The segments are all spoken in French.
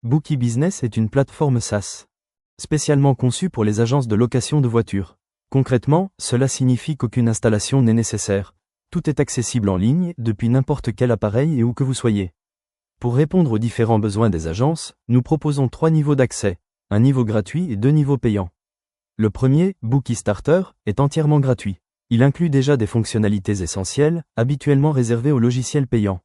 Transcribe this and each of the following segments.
Bookie Business est une plateforme SaaS, spécialement conçue pour les agences de location de voitures. Concrètement, cela signifie qu'aucune installation n'est nécessaire. Tout est accessible en ligne, depuis n'importe quel appareil et où que vous soyez. Pour répondre aux différents besoins des agences, nous proposons 3 niveaux d'accès, un niveau gratuit et 2 niveaux payants. Le premier, Bookie Starter, est entièrement gratuit. Il inclut déjà des fonctionnalités essentielles, habituellement réservées aux logiciels payants.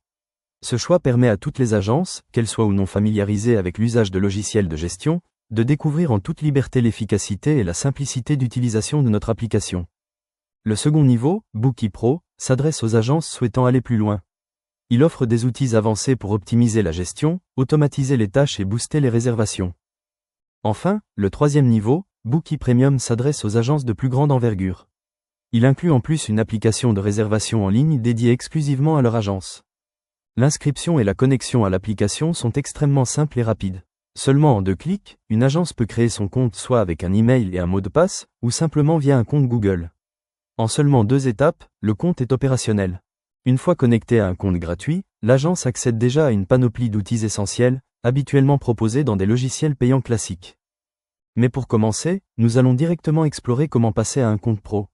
Ce choix permet à toutes les agences, qu'elles soient ou non familiarisées avec l'usage de logiciels de gestion, de découvrir en toute liberté l'efficacité et la simplicité d'utilisation de notre application. Le second niveau, Bookie Pro, s'adresse aux agences souhaitant aller plus loin. Il offre des outils avancés pour optimiser la gestion, automatiser les tâches et booster les réservations. Enfin, le troisième niveau, Bookie Premium s'adresse aux agences de plus grande envergure. Il inclut en plus une application de réservation en ligne dédiée exclusivement à leur agence. L'inscription et la connexion à l'application sont extrêmement simples et rapides. Seulement en 2 clics, une agence peut créer son compte soit avec un email et un mot de passe, ou simplement via un compte Google. En seulement 2 étapes, le compte est opérationnel. Une fois connecté à un compte gratuit, l'agence accède déjà à une panoplie d'outils essentiels, habituellement proposés dans des logiciels payants classiques. Mais pour commencer, nous allons directement explorer comment passer à un compte pro.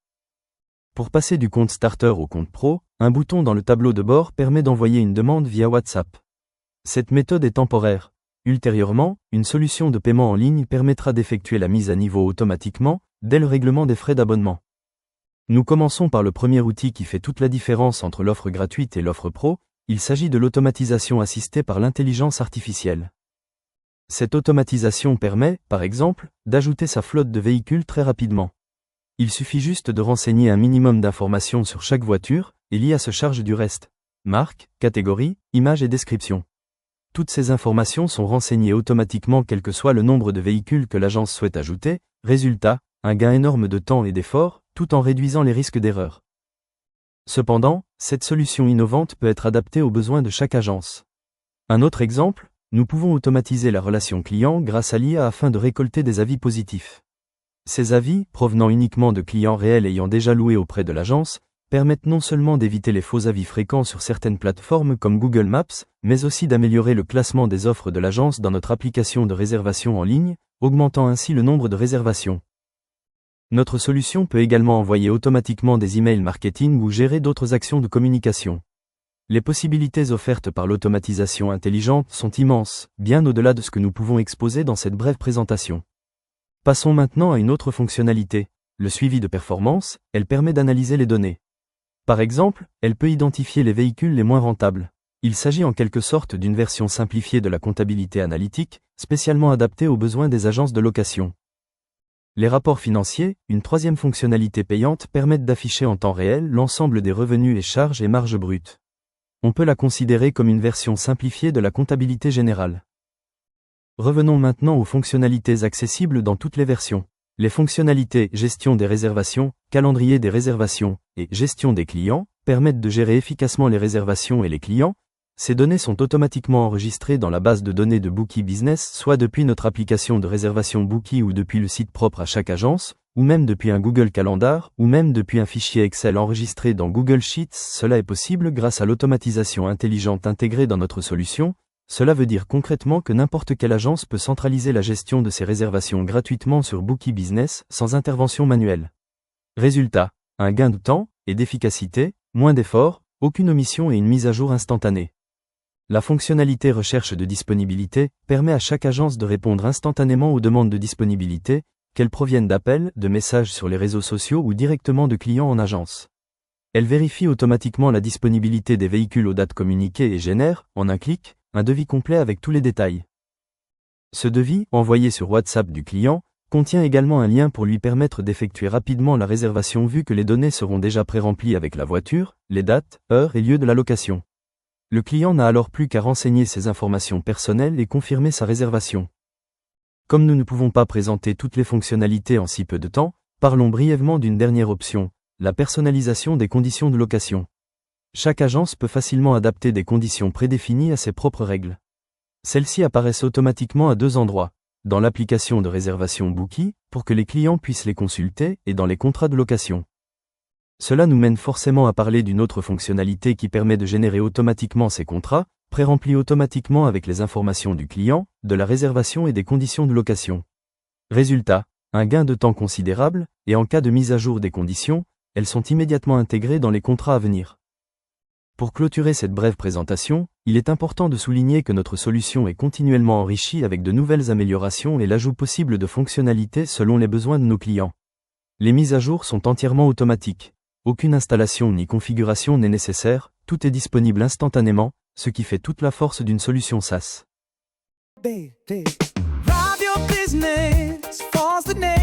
Pour passer du compte Starter au compte Pro, un bouton dans le tableau de bord permet d'envoyer une demande via WhatsApp. Cette méthode est temporaire. Ultérieurement, une solution de paiement en ligne permettra d'effectuer la mise à niveau automatiquement, dès le règlement des frais d'abonnement. Nous commençons par le premier outil qui fait toute la différence entre l'offre gratuite et l'offre pro, il s'agit de l'automatisation assistée par l'intelligence artificielle. Cette automatisation permet, par exemple, d'ajouter sa flotte de véhicules très rapidement. Il suffit juste de renseigner un minimum d'informations sur chaque voiture, et l'IA se charge du reste. Marque, catégorie, image et description. Toutes ces informations sont renseignées automatiquement quel que soit le nombre de véhicules que l'agence souhaite ajouter, résultat, un gain énorme de temps et d'efforts, tout en réduisant les risques d'erreur. Cependant, cette solution innovante peut être adaptée aux besoins de chaque agence. Un autre exemple, nous pouvons automatiser la relation client grâce à l'IA afin de récolter des avis positifs. Ces avis, provenant uniquement de clients réels ayant déjà loué auprès de l'agence, permettent non seulement d'éviter les faux avis fréquents sur certaines plateformes comme Google Maps, mais aussi d'améliorer le classement des offres de l'agence dans notre application de réservation en ligne, augmentant ainsi le nombre de réservations. Notre solution peut également envoyer automatiquement des emails marketing ou gérer d'autres actions de communication. Les possibilités offertes par l'automatisation intelligente sont immenses, bien au-delà de ce que nous pouvons exposer dans cette brève présentation. Passons maintenant à une autre fonctionnalité, le suivi de performance. Elle permet d'analyser les données. Par exemple, elle peut identifier les véhicules les moins rentables. Il s'agit en quelque sorte d'une version simplifiée de la comptabilité analytique, spécialement adaptée aux besoins des agences de location. Les rapports financiers, une troisième fonctionnalité payante, permettent d'afficher en temps réel l'ensemble des revenus et charges et marges brutes. On peut la considérer comme une version simplifiée de la comptabilité générale. Revenons maintenant aux fonctionnalités accessibles dans toutes les versions. Les fonctionnalités gestion des réservations, calendrier des réservations et gestion des clients permettent de gérer efficacement les réservations et les clients. Ces données sont automatiquement enregistrées dans la base de données de Bookie Business, soit depuis notre application de réservation Bookie ou depuis le site propre à chaque agence, ou même depuis un Google Calendar, ou même depuis un fichier Excel enregistré dans Google Sheets. Cela est possible grâce à l'automatisation intelligente intégrée dans notre solution. Cela veut dire concrètement que n'importe quelle agence peut centraliser la gestion de ses réservations gratuitement sur Bookie Business, sans intervention manuelle. Résultat, un gain de temps et d'efficacité, moins d'efforts, aucune omission et une mise à jour instantanée. La fonctionnalité recherche de disponibilité permet à chaque agence de répondre instantanément aux demandes de disponibilité, qu'elles proviennent d'appels, de messages sur les réseaux sociaux ou directement de clients en agence. Elle vérifie automatiquement la disponibilité des véhicules aux dates communiquées et génère, en un clic, un devis complet avec tous les détails. Ce devis, envoyé sur WhatsApp du client, contient également un lien pour lui permettre d'effectuer rapidement la réservation vu que les données seront déjà pré-remplies avec la voiture, les dates, heures et lieux de la location. Le client n'a alors plus qu'à renseigner ses informations personnelles et confirmer sa réservation. Comme nous ne pouvons pas présenter toutes les fonctionnalités en si peu de temps, parlons brièvement d'une dernière option, la personnalisation des conditions de location. Chaque agence peut facilement adapter des conditions prédéfinies à ses propres règles. Celles-ci apparaissent automatiquement à 2 endroits, dans l'application de réservation Bookie, pour que les clients puissent les consulter, et dans les contrats de location. Cela nous mène forcément à parler d'une autre fonctionnalité qui permet de générer automatiquement ces contrats, pré-rempli automatiquement avec les informations du client, de la réservation et des conditions de location. Résultat, un gain de temps considérable, et en cas de mise à jour des conditions, elles sont immédiatement intégrées dans les contrats à venir. Pour clôturer cette brève présentation, il est important de souligner que notre solution est continuellement enrichie avec de nouvelles améliorations et l'ajout possible de fonctionnalités selon les besoins de nos clients. Les mises à jour sont entièrement automatiques. Aucune installation ni configuration n'est nécessaire, tout est disponible instantanément, ce qui fait toute la force d'une solution SaaS. Drive your business, falls the name.